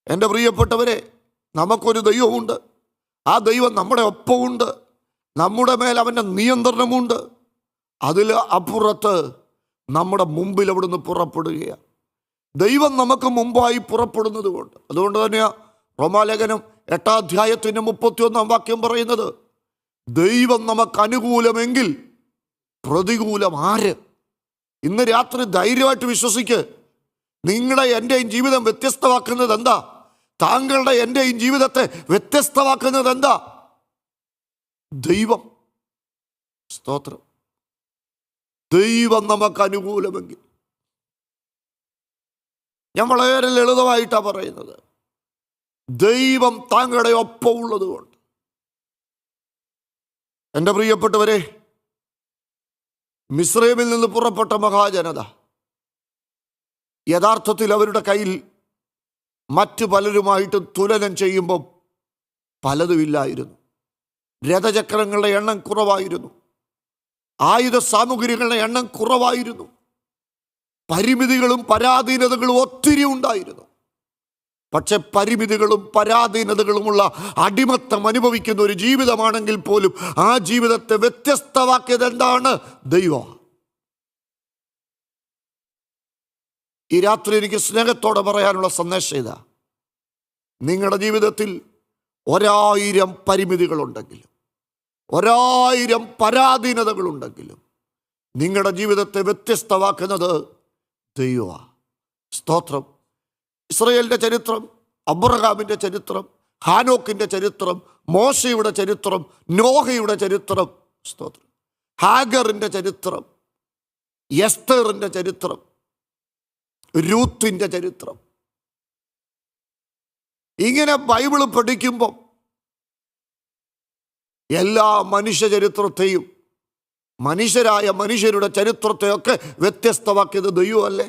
എൻ്റെ പ്രിയപ്പെട്ടവരെ, നമുക്കൊരു ദൈവമുണ്ട്. ആ ദൈവം നമ്മുടെ ഒപ്പമുണ്ട്. നമ്മുടെ മേൽ അവൻ്റെ നിയന്ത്രണമുണ്ട്. അതിൽ അപ്പുറത്ത് നമ്മുടെ മുമ്പിൽ അവിടുന്ന് പുറപ്പെടുകയാണ്. ദൈവം നമുക്ക് മുമ്പായി പുറപ്പെടുന്നത് കൊണ്ട്. അതുകൊണ്ട് തന്നെയാണ് റോമാലേഖനം 8-ാം അധ്യായത്തിൻ്റെ 31-ാം വാക്യം പറയുന്നത്, ദൈവം നമുക്ക് അനുകൂലമെങ്കിൽ പ്രതികൂലം ആര്? ഇന്ന് രാത്രി ധൈര്യമായിട്ട് വിശ്വസിക്ക്. നിങ്ങളുടെ എൻ്റെയും ജീവിതം വ്യത്യസ്തമാക്കുന്നത് എന്താ? താങ്കളുടെ എൻ്റെയും ജീവിതത്തെ വ്യത്യസ്തമാക്കുന്നത് എന്താ? ദൈവം. സ്തോത്രം. ദൈവം നമുക്ക് അനുകൂലമെങ്കിൽ. ഞാൻ വളരെ ലളിതമായിട്ടാണ് പറയുന്നത്. ദൈവം താങ്കളുടെ ഒപ്പം ഉള്ളത് കൊണ്ട്. എൻ്റെ പ്രിയപ്പെട്ടവരെ, മിസ്രൈമിൽ നിന്ന് പുറപ്പെട്ട മഹാജനത യഥാർത്ഥത്തിൽ അവരുടെ കയ്യിൽ മറ്റു പലരുമായിട്ട് തുലനം ചെയ്യുമ്പം പലതുമില്ലായിരുന്നു. രഥചക്രങ്ങളുടെ എണ്ണം കുറവായിരുന്നു. ആയുധ സാമഗ്രികളുടെ എണ്ണം കുറവായിരുന്നു. പരിമിതികളും പരാധീനതകളും ഒത്തിരി ഉണ്ടായിരുന്നു. പക്ഷെ പരിമിതികളും പരാധീനതകളുമുള്ള അടിമത്തം അനുഭവിക്കുന്ന ഒരു ജീവിതമാണെങ്കിൽ പോലും ആ ജീവിതത്തെ വ്യത്യസ്തമാക്കിയത് എന്താണ്? ദൈവം. ഈ രാത്രി എനിക്ക് സ്നേഹത്തോടെ പറയാനുള്ള സന്ദേശം ഇതാ. നിങ്ങളുടെ ജീവിതത്തിൽ 1000 പരിമിതികളുണ്ടെങ്കിലും 1000 പരാധീനതകളുണ്ടെങ്കിലും നിങ്ങളുടെ ജീവിതത്തെ വ്യത്യസ്തമാക്കുന്നത് ദൈവമാണ്. സ്തോത്രം. ഇസ്രായേലിൻ്റെ ചരിത്രം, അബ്രഹാമിൻ്റെ ചരിത്രം, ഹാനോക്കിൻ്റെ ചരിത്രം, മോശയുടെ ചരിത്രം, നോഹയുടെ ചരിത്രം, സ്തോത്രം, ഹാഗറിൻ്റെ ചരിത്രം, എസ്തറിൻ്റെ ചരിത്രം, രൂത്തിൻ്റെ ചരിത്രം, ഇങ്ങനെ ബൈബിള് പഠിക്കുമ്പം എല്ലാ മനുഷ്യ ചരിത്രത്തെയും മനുഷ്യരായ മനുഷ്യരുടെ ചരിത്രത്തെയൊക്കെ വ്യത്യസ്തമാക്കിയത് ദൈവമല്ലേ?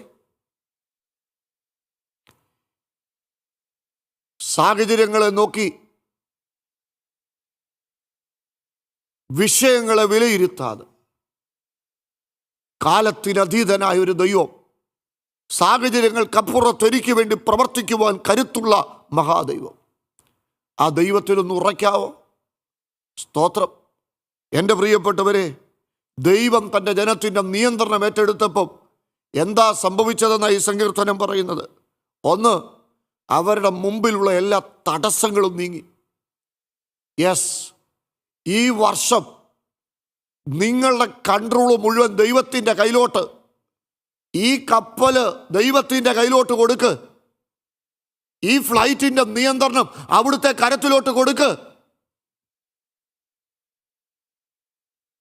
സാഹചര്യങ്ങളെ നോക്കി വിഷയങ്ങളെ വിലയിരുത്താതെ കാലത്തിനതീതനായ ഒരു ദൈവം, സാഹചര്യങ്ങൾക്കപ്പുറത്തൊരിക്കു വേണ്ടി പ്രവർത്തിക്കുവാൻ കരുത്തുള്ള മഹാദൈവം. ആ ദൈവത്തിലൊന്ന് ഉറയ്ക്കാവോ? സ്തോത്രം. എൻ്റെ പ്രിയപ്പെട്ടവരെ, ദൈവം തൻ്റെ ജനത്തിൻ്റെ നിയന്ത്രണം ഏറ്റെടുത്തപ്പം എന്താ സംഭവിച്ചതെന്നാണ് ഈ സങ്കീർത്തനം പറയുന്നത്. ഒന്ന്, അവരുടെ മുമ്പിലുള്ള എല്ലാ തടസ്സങ്ങളും നീങ്ങി. യെസ്, ഈ വർഷം നിങ്ങളുടെ കൺട്രോൾ മുഴുവൻ ദൈവത്തിൻ്റെ കയ്യിലോട്ട്, ഈ കപ്പല് ദൈവത്തിൻ്റെ കയ്യിലോട്ട് കൊടുക്ക്. ഈ ഫ്ലൈറ്റിൻ്റെ നിയന്ത്രണം അവിടുത്തെ കരത്തിലോട്ട് കൊടുക്ക്.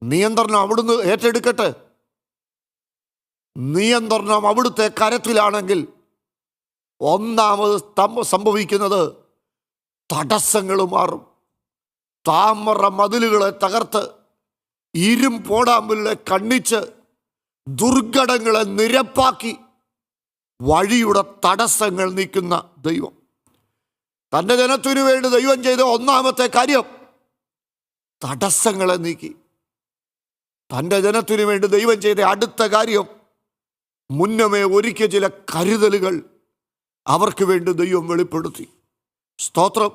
നിയന്ത്രണം അവിടുന്ന് ഏറ്റെടുക്കട്ടെ. നിയന്ത്രണം അവിടുത്തെ കരത്തിലാണെങ്കിൽ ഒന്നാമത് സംഭവിക്കുന്നത് തടസ്സങ്ങൾ മാറും. താമര മതിലുകളെ തകർത്ത് ഇരുമ്പോടാമ്പലിനെ കണ്ണിച്ച് ദുർഘടങ്ങളെ നിരപ്പാക്കി വഴിയുടെ തടസ്സങ്ങൾ നീക്കുന്ന ദൈവം. തൻ്റെ ജനത്തിനു വേണ്ടി ദൈവം ചെയ്ത ഒന്നാമത്തെ കാര്യം തടസ്സങ്ങളെ നീക്കി. തൻ്റെ ജനത്തിനു വേണ്ടി ദൈവം ചെയ്ത അടുത്ത കാര്യം, മുന്നമേ ഒരുക്കിയ ചില കരുതലുകൾ അവർക്ക് വേണ്ടി ദൈവം വെളിപ്പെടുത്തി. സ്തോത്രം.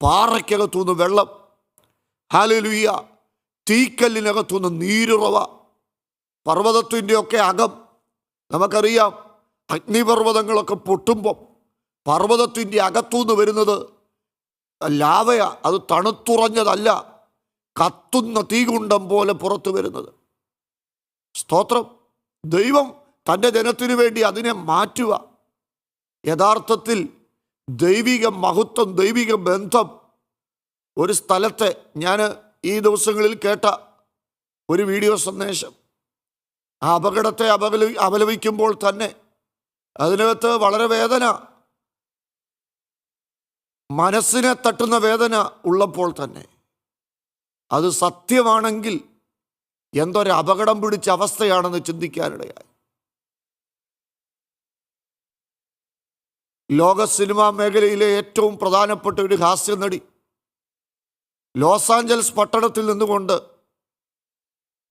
പാറയ്ക്കകത്തുനിന്ന് വെള്ളം, ഹല്ലേലൂയ, തീക്കല്ലിനകത്തുനിന്ന് നീരുറവ, പർവ്വതത്തിൻ്റെയൊക്കെ അകം നമുക്കറിയാം. അഗ്നിപർവ്വതങ്ങളൊക്കെ പൊട്ടുമ്പം പർവ്വതത്തിൻ്റെ അകത്തുനിന്ന് വരുന്നത് ലാവയാ. അത് തണുത്തുറഞ്ഞതല്ല, കത്തുന്ന തീകുണ്ടം പോലെ പുറത്തു വരുന്നത്. സ്തോത്രം. ദൈവം തൻ്റെ ജനത്തിനു വേണ്ടി അതിനെ മാറ്റുക. യഥാർത്ഥത്തിൽ ദൈവിക മഹത്വം, ദൈവിക ബന്ധം ഒരു സ്ഥലത്തെ, ഞാൻ ഈ ദിവസങ്ങളിൽ കേട്ട ഒരു വീഡിയോ സന്ദേശം, ആ അപകടത്തെ അപലപിക്കുമ്പോൾ തന്നെ അതിനകത്ത് വളരെ വേദന, മനസ്സിനെ തട്ടുന്ന വേദന ഉള്ളപ്പോൾ തന്നെ അത് സത്യമാണെങ്കിൽ എന്തൊരു അപകടം പിടിച്ച അവസ്ഥയാണെന്ന് ചിന്തിക്കാനിടയായി. ലോക സിനിമാ മേഖലയിലെ ഏറ്റവും പ്രധാനപ്പെട്ട ഒരു ഹാസ്യ നടി ലോസ് ആഞ്ചൽസ് പട്ടണത്തിൽ നിന്നുകൊണ്ട്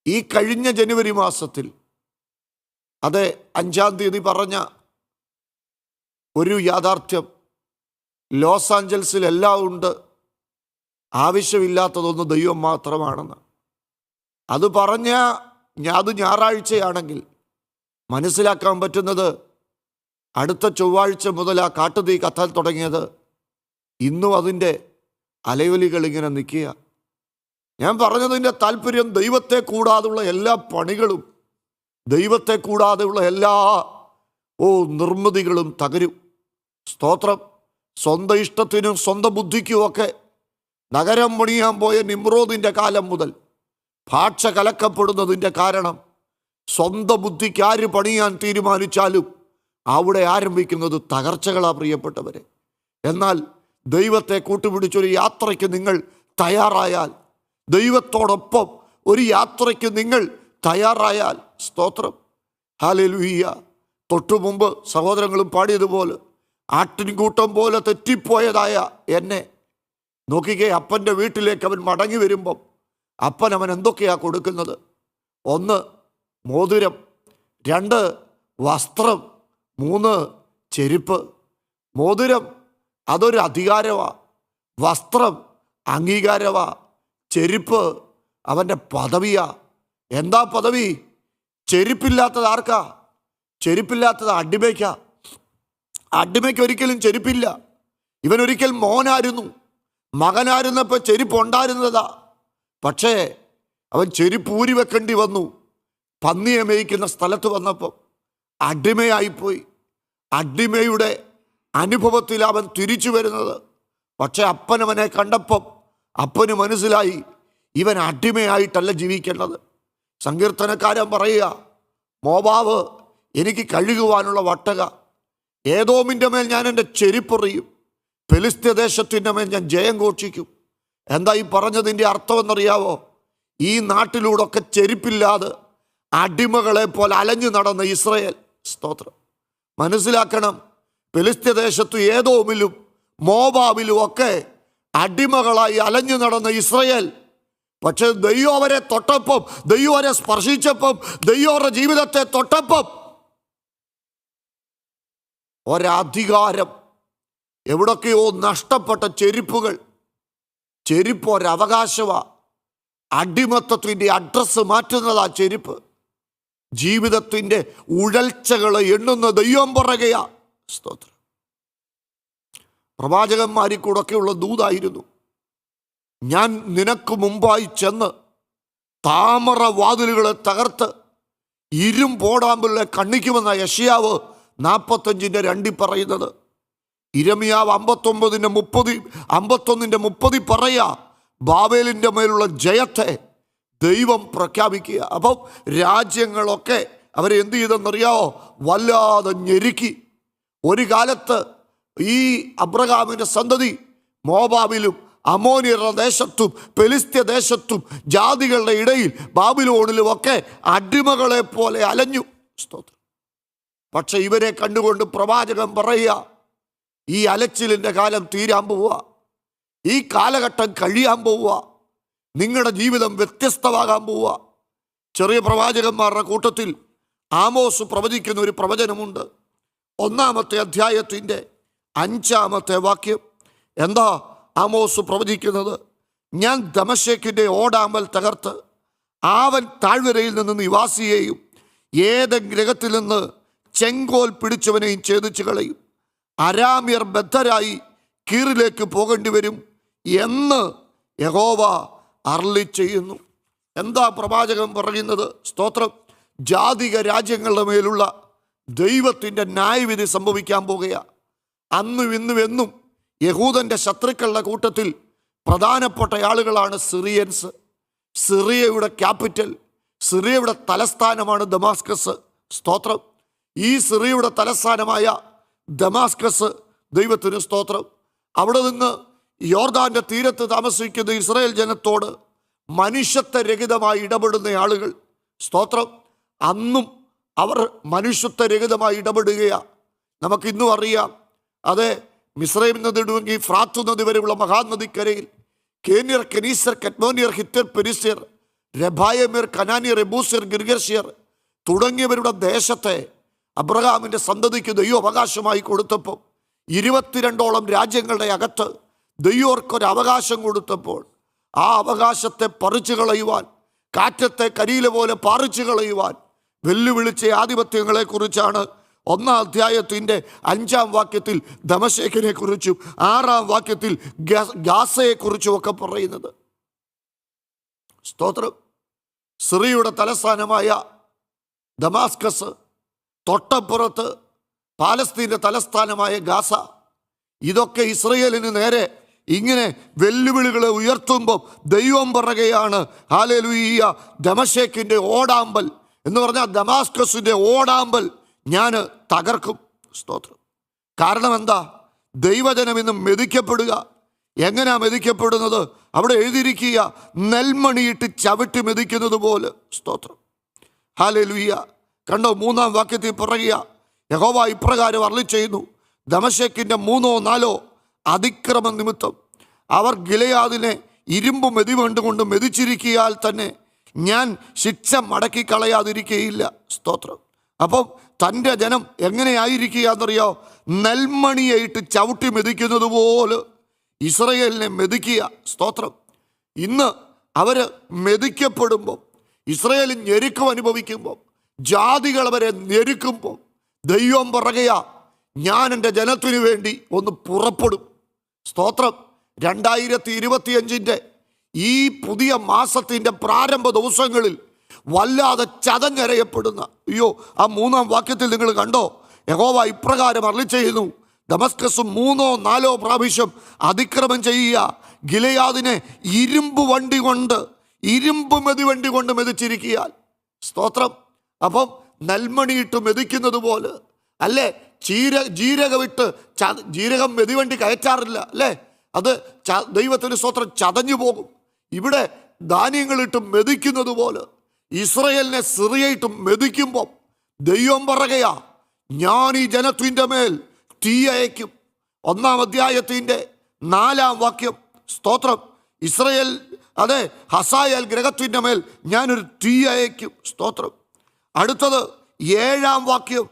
ഈ കഴിഞ്ഞ ജനുവരി മാസത്തിൽ, അതെ 5-ാം തീയതി പറഞ്ഞ ഒരു യാഥാർത്ഥ്യം, ലോസ് ആഞ്ചൽസിൽ എല്ലാം ഉണ്ട്, ആവശ്യമില്ലാത്തതൊന്ന് ദൈവം മാത്രമാണെന്ന്. അത് പറഞ്ഞ അത് ഞായറാഴ്ചയാണെങ്കിൽ മനസ്സിലാക്കാൻ പറ്റുന്നത് അടുത്ത ചൊവ്വാഴ്ച മുതൽ ആ കാട്ടുതീ കത്താൻ തുടങ്ങിയത് ഇന്നും അതിൻ്റെ അലയൊലികൾ ഇങ്ങനെ നിൽക്കുക. ഞാൻ പറഞ്ഞതിൻ്റെ താല്പര്യം, ദൈവത്തെ കൂടാതെയുള്ള എല്ലാ പണികളും, ദൈവത്തെ കൂടാതെയുള്ള എല്ലാ നിർമ്മിതികളും തകരും. സ്തോത്രം. സ്വന്തം ഇഷ്ടത്തിനും സ്വന്തം ബുദ്ധിക്കുമൊക്കെ നഗരം പണിയാൻ പോയ നിമ്രോദിൻ്റെ കാലം മുതൽ ഭാഷ കലക്കപ്പെടുന്നതിൻ്റെ കാരണം സ്വന്തം ബുദ്ധിക്ക് ആര് പണിയാൻ തീരുമാനിച്ചാലും അവിടെ ആരംഭിക്കുന്നത് തകർച്ചകളാണ് പ്രിയപ്പെട്ടവരെ. എന്നാൽ ദൈവത്തെ കൂട്ടുപിടിച്ചൊരു യാത്രയ്ക്ക് നിങ്ങൾ തയ്യാറായാൽ, ദൈവത്തോടൊപ്പം ഒരു യാത്രയ്ക്ക് നിങ്ങൾ തയ്യാറായാൽ, സ്തോത്രം, ഹല്ലേലൂയ. തൊട്ടു മുമ്പ് സഹോദരങ്ങളും പാടിയതുപോലെ ആട്ടിൻകൂട്ടം പോലെ തെറ്റിപ്പോയതായ എന്നെ നോക്കിക്കേ. അപ്പൻ്റെ വീട്ടിലേക്ക് അവൻ മടങ്ങി വരുമ്പം അവൻ എന്തൊക്കെയാണ് കൊടുക്കുന്നത്? 1 മോതിരം, 2 വസ്ത്രം, 3 ചെരുപ്പ്. മോതിരം അതൊരു അധികാരമാണ്, വസ്ത്രം അംഗീകാരമാണ്, ചെരുപ്പ് അവൻ്റെ പദവിയാ. എന്താ പദവി? ചെരുപ്പില്ലാത്തത് ആർക്കാ? ചെരുപ്പില്ലാത്തത് അടിമയ്ക്കാ. അടിമയ്ക്ക് ഒരിക്കലും ചെരുപ്പില്ല. ഇവനൊരിക്കൽ മോനായിരുന്നു, മകനായിരുന്നപ്പോൾ ചെരുപ്പ് ഉണ്ടായിരുന്നതാ. പക്ഷേ അവൻ ചെരുപ്പ് ഊരി വെക്കേണ്ടി വന്നു. പന്നിയെ മേയ്ക്കുന്ന സ്ഥലത്ത് വന്നപ്പോൾ അടിമയായിപ്പോയി. അടിമയുടെ അനുഭവത്തിൽ അവൻ തിരിച്ചു വരുന്നത്. പക്ഷെ അപ്പനവനെ കണ്ടപ്പം അപ്പന് മനസ്സിലായി ഇവൻ അടിമയായിട്ടല്ല ജീവിക്കേണ്ടത്. സങ്കീർത്തനക്കാരൻ പറയുക, മോവാവ് എനിക്ക് കഴുകുവാനുള്ള വട്ടക, ഏദോമിൻ്റെ മേൽ ഞാൻ എൻ്റെ ചെരിപ്പെറിയും, ഫെലിസ്ത്യദേശത്തിൻ്റെ മേൽ ഞാൻ ജയം ഘോഷിക്കും. എന്താ ഈ പറഞ്ഞതിൻ്റെ അർത്ഥമെന്നറിയാവോ? ഈ നാട്ടിലൂടെയൊക്കെ ചെരുപ്പില്ലാതെ അടിമകളെ പോലെ അലഞ്ഞു നടന്ന ഇസ്രയേൽ, സ്തോത്രം, മനസ്സിലാക്കണം, ഫെലിസ്ത്യദേശത്തും ഏദോമിലും മോവാബിലും ഒക്കെ അടിമകളായി അലഞ്ഞു നടന്ന ഇസ്രയേൽ. പക്ഷെ ദൈവം അവരെ തൊട്ടപ്പം, ദൈവം അവരെ സ്പർശിച്ചപ്പം, ദൈവം അവരുടെ ജീവിതത്തെ തൊട്ടപ്പം ഒരധികാരം, എവിടൊക്കെയോ നഷ്ടപ്പെട്ട ചെരുപ്പുകൾ, ചെരുപ്പ് ഒരവകാശമാണ്. അടിമത്തത്തിൻ്റെ അഡ്രസ്സ് മാറ്റുന്നതാ ചെരുപ്പ്. ജീവിതത്തിൻ്റെ ഉഴൽച്ചകളെ എണ്ണുന്ന ദൈവം പറയുകയാ. സ്തോത്രം. പ്രവാചകന്മാരിൽ കൂടൊക്കെയുള്ള ദൂതായിരുന്നു. ഞാൻ നിനക്ക് മുമ്പായി ചെന്ന് താമര വാതിലുകളെ തകർത്ത് ഇരുമ്പോടാമ്പുകളെ കണ്ണിക്കുമെന്ന യെശയ്യാവ് 45:2 പറയുന്നത്. ഇരമിയാവ് 51:30 പറയാ, ബാബേലിൻ്റെ മേലുള്ള ജയത്തെ ദൈവം പ്രഖ്യാപിക്കുക. അപ്പം രാജ്യങ്ങളൊക്കെ അവരെ എന്ത് ചെയ്തെന്നറിയാവോ? വല്ലാതെ ഞെരുക്കി. ഒരു കാലത്ത് ഈ അബ്രഹാമിൻ്റെ സന്തതി മോവാബിലും അമോനിയരുടെ ദേശത്തും ഫെലിസ്ത്യ ദേശത്തും ജാതികളുടെ ഇടയിൽ ബാബിലോണിലും ഒക്കെ അടിമകളെ പോലെ അലഞ്ഞു. സ്തോത്രം. പക്ഷെ ഇവരെ കണ്ടുകൊണ്ട് പ്രവാചകൻ പറയുക, ഈ അലച്ചിലിൻ്റെ കാലം തീരാൻ പോവുക, ഈ കാലഘട്ടം കഴിയാൻ പോവുക, നിങ്ങളുടെ ജീവിതം വ്യത്യസ്തമാകാൻ പോവുക. ചെറിയ പ്രവാചകന്മാരുടെ കൂട്ടത്തിൽ ആമോസ് പ്രവചിക്കുന്ന ഒരു പ്രവചനമുണ്ട്. 1-ാമത്തെ അധ്യായത്തിൻ്റെ 5-ാമത്തെ വാക്യം. എന്താ ആമോസ് പ്രവചിക്കുന്നത്? ഞാൻ ദമശ്ശേക്കിൻ്റെ ഓടാമ്പൽ തകർത്ത് ആവൻ താഴ്വരയിൽ നിന്ന് നിവാസിയെയും ഏത് ഗ്രഹത്തിൽ നിന്ന് ചെങ്കോൽ പിടിച്ചവനെയും ഛേദിച്ചു കളയും. അരാമ്യർ ബദ്ധരായി കീറിലേക്ക് പോകേണ്ടി വരും എന്ന് യഹോവ അരുളി ചെയ്യുന്നു. എന്താ പ്രവാചകൻ പറയുന്നത്? സ്തോത്രം. ജാതിക രാജ്യങ്ങളുടെ മേലുള്ള ദൈവത്തിൻ്റെ ന്യായവിധി സംഭവിക്കാൻ പോകുകയാണ്. അന്നും ഇന്നും എന്നും യഹൂദൻ്റെ ശത്രുക്കളുടെ കൂട്ടത്തിൽ പ്രധാനപ്പെട്ട ആളുകളാണ് സിറിയൻസ്. സിറിയയുടെ ക്യാപിറ്റൽ, സിറിയയുടെ തലസ്ഥാനമാണ് ദമാസ്കസ്. സ്തോത്രം. ഈ സിറിയയുടെ തലസ്ഥാനമായ ദമാസ്കസ്, ദൈവത്തിന് സ്തോത്രം, അവിടെ നിന്ന് യോർദാൻ്റെ തീരത്ത് താമസിക്കുന്ന ഇസ്രായേൽ ജനത്തോട് മനുഷ്യത്വരഹിതമായി ഇടപെടുന്ന ആളുകൾ, സ്തോത്രം, അന്നും അവർ മനുഷ്യത്വരഹിതമായി ഇടപെടുകയാണ്. നമുക്കിന്നും അറിയാം. അതെ, മിസ്രൈം നദി തുടങ്ങി ഫ്രാത്തു നദി വരെയുള്ള മഹാനദിക്കരയിൽ കേന്യർ, കെനീസർ, കെറ്റ്മോനിയർ, ഹിത്യർ, പെരിസ്യർ, രബായമിർ, കനാനിയർ, എബൂസിയർ, ഗിർഗർഷ്യർ തുടങ്ങിയവരുടെ ദേശത്തെ അബ്രഹാമിൻ്റെ സന്തതിക്ക് ദൈവം അവകാശമായി കൊടുത്തപ്പോൾ 22ഓളം രാജ്യങ്ങളുടെ അകത്ത് ദൈവർക്കൊരു അവകാശം കൊടുത്തപ്പോൾ ആ അവകാശത്തെ പറിച്ചു കളയുവാൻ, കാറ്റത്തെ കരിയില പോലെ പറിച്ചു കളയുവാൻ വെല്ലുവിളിച്ച ആധിപത്യങ്ങളെക്കുറിച്ചാണ് 1-ാം അധ്യായത്തിൻ്റെ 5-ാം വാക്യത്തിൽ ദമശ്കേക്കിനെ കുറിച്ചും 6-ാം വാക്യത്തിൽ ഗാസയെക്കുറിച്ചും ഒക്കെ പറയുന്നത്. സ്തോത്രം. സിറിയയുടെ തലസ്ഥാനമായ ദമാസ്കസ്, തൊട്ടപ്പുറത്ത് പാലസ്തീൻ്റെ തലസ്ഥാനമായ ഗാസ, ഇതൊക്കെ ഇസ്രയേലിന് നേരെ ഇങ്ങനെ വെല്ലുവിളികളെ ഉയർത്തുമ്പോൾ ദൈവം പറയുകയാണ്, ഹല്ലേലൂയ, ദമശ്കേക്കിൻ്റെ ഓടാമ്പൽ എന്ന് പറഞ്ഞാൽ ദമാസ്കസിൻ്റെ ഓടാമ്പൽ ഞാൻ തകർക്കും. സ്തോത്രം. കാരണം എന്താ? ദൈവജനം ഇന്ന് മെതിക്കപ്പെടുക. എങ്ങനെയാ മെതിക്കപ്പെടുന്നത്? അവിടെ എഴുതിയിരിക്കുക, നെൽമണിയിട്ട് ചവിട്ടി മെതിക്കുന്നത് പോലെ. സ്തോത്രം. ഹല്ലേലൂയ. കണ്ടോ? 3-ാം വാക്യത്തിൽ പറയുക, യഹോവ ഇപ്രകാരം അരുളിച്ചെയ്യുന്നു, ദമശ്കേക്കിൻ്റെ 3-4 അതിക്രമ നിമിത്തം അവർ ഗിലെയാദിനെ ഇരുമ്പ് മെതിവണ്ടുകൊണ്ട് മെതിച്ചിരിക്കിയാൽ തന്നെ ഞാൻ ശിക്ഷ മടക്കി കളയാതിരിക്കുകയില്ല. സ്തോത്രം. അപ്പം തൻ്റെ ജനം എങ്ങനെയായിരിക്കുക എന്നറിയോ? നെൽമണിയായിട്ട് ചവിട്ടി മെതിക്കുന്നത് പോലെ ഇസ്രയേലിനെ മെതിക്കുക. സ്തോത്രം. ഇന്ന് അവർ മെതിക്കപ്പെടുമ്പോൾ, ഇസ്രയേൽ ഞെരുക്കം അനുഭവിക്കുമ്പോൾ, ജാതികൾ അവരെ ഞെരുക്കുമ്പോൾ ദൈവം പറയുക, ഞാൻ എൻ്റെ ജനത്തിനു വേണ്ടി ഒന്ന് പുറപ്പെടും. സ്തോത്രം. 2025 ഈ പുതിയ മാസത്തിൻ്റെ പ്രാരംഭ ദിവസങ്ങളിൽ വല്ലാതെ ചതഞ്ഞരയപ്പെടുന്ന, അയ്യോ, ആ 3-ാം വാക്യത്തിൽ നിങ്ങൾ കണ്ടോ? യഹോവ ഇപ്രകാരം അരുളിച്ചെയ്യുന്നു, ദമസ്കസ് 3-4 പ്രാവശ്യം അതിക്രമം ചെയ്യുക, ഗിലെയാദിനെ ഇരുമ്പ് മെതിവണ്ടി കൊണ്ട് മെതിച്ചിരിക്കിയാൽ. സ്തോത്രം. അപ്പം നെൽമണിയിട്ട് മെതിക്കുന്നത് പോലെ അല്ലേ? ജീരകം മെതിവണ്ടി കയറ്റാറില്ല അല്ലേ? അത് ദൈവത്തിന് സ്തോത്രം ചതഞ്ഞു പോകും. ഇവിടെ ധാന്യങ്ങളിട്ട് മെതിക്കുന്നത് പോലെ ഇസ്രയേലിനെ സിറിയയിട്ട് മെതിക്കുമ്പോൾ ദൈവം പറയുകയാ, ഞാൻ ഈ ജനത്തിൻ്റെ മേൽ തീ അയക്കും. 1-ാം അധ്യായത്തിൻ്റെ 4-ാം വാക്യം. സ്തോത്രം. ഇസ്രയേൽ, അതെ, ഹസായേൽ ഗ്രഹത്തിൻ്റെ മേൽ ഞാനൊരു തീ അയക്കും. സ്തോത്രം. അടുത്തത് 7-ാം വാക്യം,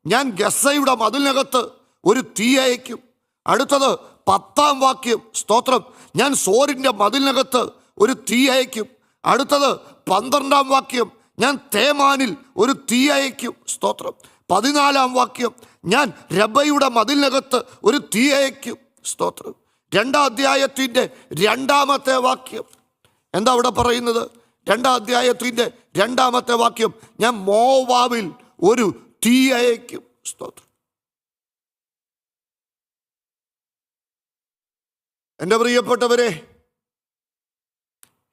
ഞാൻ ഗസയുടെ മതിലിനകത്ത് ഒരു തീ അയക്കും. അടുത്തത് 10-ാം വാക്യം. സ്തോത്രം. ഞാൻ സോരിൻ്റെ മതിലിനകത്ത് ഒരു തീ അയക്കും. അടുത്തത് 12-ാം വാക്യം, ഞാൻ തേമാനിൽ ഒരു തീ അയക്കും. സ്തോത്രം. 14-ാം വാക്യം, ഞാൻ രബയുടെ മതിലിനകത്ത് ഒരു തീ അയക്കും. സ്തോത്രം. 2-ാം അധ്യായത്തിൻ്റെ 2-ാമത്തെ വാക്യം എന്താ അവിടെ പറയുന്നത്? 2-ാം അധ്യായത്തിൻ്റെ 2-ാമത്തെ വാക്യം, ഞാൻ മോവാബിൽ ഒരു തീ അയക്കും. സ്തോത്രം. എൻ്റെ പ്രിയപ്പെട്ടവരെ,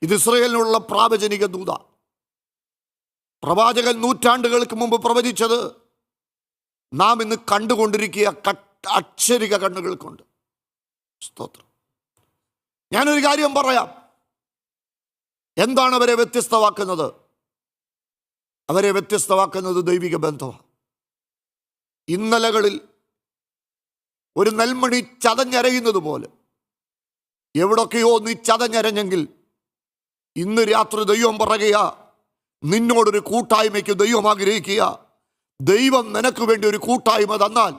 ഇത് ഇസ്രയേലിനുള്ള പ്രാവചനിക ദൂത. പ്രവാചകൻ നൂറ്റാണ്ടുകൾക്ക് മുമ്പ് പ്രവചിച്ചത് നാം ഇന്ന് കണ്ടുകൊണ്ടിരിക്കുക അക്ഷരിക കണ്ണുകൾ കൊണ്ട്. സ്തോത്രം. ഞാനൊരു കാര്യം പറയാം. എന്താണ് അവരെ വ്യത്യസ്തമാക്കുന്നത്? അവരെ വ്യത്യസ്തമാക്കുന്നത് ദൈവിക ബന്ധമാണ്. ഇന്നലകളിൽ ഒരു നെൽമണി ചതഞ്ഞരയുന്നത് പോലെ എവിടൊക്കെയോ നീ ചതഞ്ഞരഞ്ഞെങ്കിൽ ഇന്ന് രാത്രി ദൈവം പറയുക, നിന്നോടൊരു കൂട്ടായ്മയ്ക്ക് ദൈവം ആഗ്രഹിക്കുക. ദൈവം നിനക്ക് വേണ്ടി ഒരു കൂട്ടായ്മ തന്നാൽ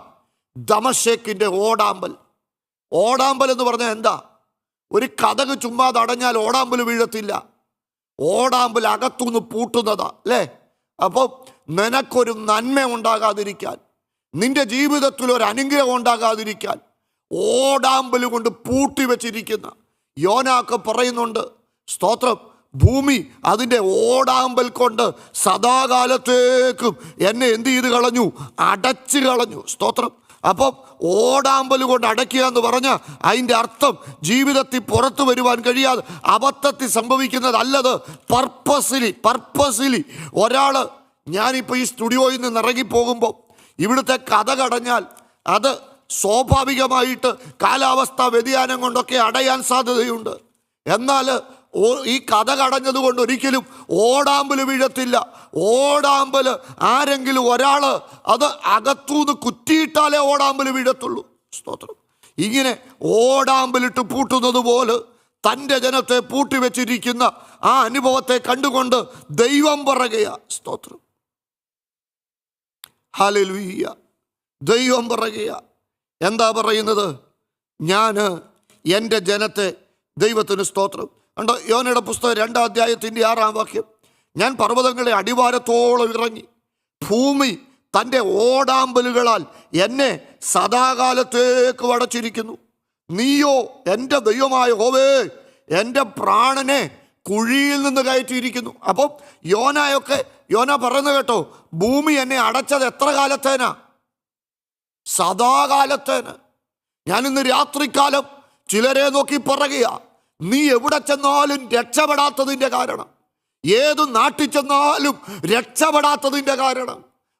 ദമശ്കേക്കിൻ്റെ ഓടാമ്പൽ. ഓടാമ്പൽ എന്ന് പറഞ്ഞാൽ എന്താ? ഒരു കതക് ചുമ്മാ തടഞ്ഞാൽ ഓടാമ്പൽ വീഴത്തില്ല. ഓടാമ്പൽ അകത്തുനിന്ന് പൂട്ടുന്നതാ അല്ലേ? അപ്പം നിനക്കൊരു നന്മ ഉണ്ടാകാതിരിക്കാൻ, നിന്റെ ജീവിതത്തിൽ ഒരു അനുഗ്രഹം ഉണ്ടാകാതിരിക്കാൻ ഓടാമ്പൽ കൊണ്ട് പൂട്ടി വെച്ചിരിക്കുന്ന യോനാക്ക് പറയുന്നുണ്ട്. സ്തോത്രം. ഭൂമി അതിൻ്റെ ഓടാമ്പൽ കൊണ്ട് സദാകാലത്തേക്കും എന്നെ എന്ത് ചെയ്ത് കളഞ്ഞു? അടച്ചു കളഞ്ഞു. സ്തോത്രം. അപ്പം ഓടാമ്പൽ കൊണ്ട് അടയ്ക്കുക എന്ന് പറഞ്ഞാൽ അതിൻ്റെ അർത്ഥം ജീവിതത്തിൽ പുറത്തു വരുവാൻ കഴിയാതെ അബദ്ധത്തിൽ സംഭവിക്കുന്നതല്ലത്. പർപ്പസിലി ഒരാൾ, ഞാനിപ്പോൾ ഈ സ്റ്റുഡിയോയിൽ നിന്ന് ഇറങ്ങിപ്പോകുമ്പോൾ ഇവിടുത്തെ കഥ കടഞ്ഞാൽ അത് സ്വാഭാവികമായിട്ട് കാലാവസ്ഥാ വ്യതിയാനം കൊണ്ടൊക്കെ അടയാൻ സാധ്യതയുണ്ട്. എന്നാൽ ഈ കഥ കടഞ്ഞത് കൊണ്ട് ഒരിക്കലും ഓടാമ്പൽ വീഴത്തില്ല. ഓടാമ്പൽ ആരെങ്കിലും ഒരാൾ അത് അകത്തുനിന്ന് കുറ്റിയിട്ടാലേ ഓടാമ്പൽ വീഴത്തുള്ളൂ. സ്തോത്രം. ഇങ്ങനെ ഓടാമ്പലിട്ട് പൂട്ടുന്നത് പോലെ തൻ്റെ ജനത്തെ പൂട്ടിവെച്ചിരിക്കുന്ന ആ അനുഭവത്തെ കണ്ടുകൊണ്ട് ദൈവം പറയുക. സ്തോത്രം. ഹല്ലേലൂയ. ദൈവം പറയുക, എന്താ പറയുന്നത്? ഞാൻ എൻ്റെ ജനത്തെ, ദൈവത്തിന് സ്തോത്രം. കണ്ടോ, യോനയുടെ പുസ്തകം 2-ാം അധ്യായത്തിൻ്റെ 6-ാം വാക്യം. ഞാൻ പർവ്വതങ്ങളെ അടിവാരത്തോളം ഇറങ്ങി, ഭൂമി തൻ്റെ ഓടാമ്പലുകളാൽ എന്നെ സദാകാലത്തേക്ക് വടച്ചിരിക്കുന്നു. നീയോ എൻ്റെ ദൈവമായ യഹോവേ, എൻ്റെ പ്രാണനെ കുഴിയിൽ നിന്ന് കയറ്റിയിരിക്കുന്നു. അപ്പം യോന പറയുന്നത് കേട്ടോ, ഭൂമി എന്നെ അടച്ചത് എത്ര കാലത്തേനാ? സദാകാലത്തേന്. ഞാനിന്ന് രാത്രികാലം ചിലരെ നോക്കി പറയുക, നീ എവിടെ ചെന്നാലും രക്ഷപ്പെടാത്തതിൻ്റെ കാരണം, ഏതു നാട്ടിൽ ചെന്നാലും രക്ഷപ്പെടാത്തതിൻ്റെ കാരണം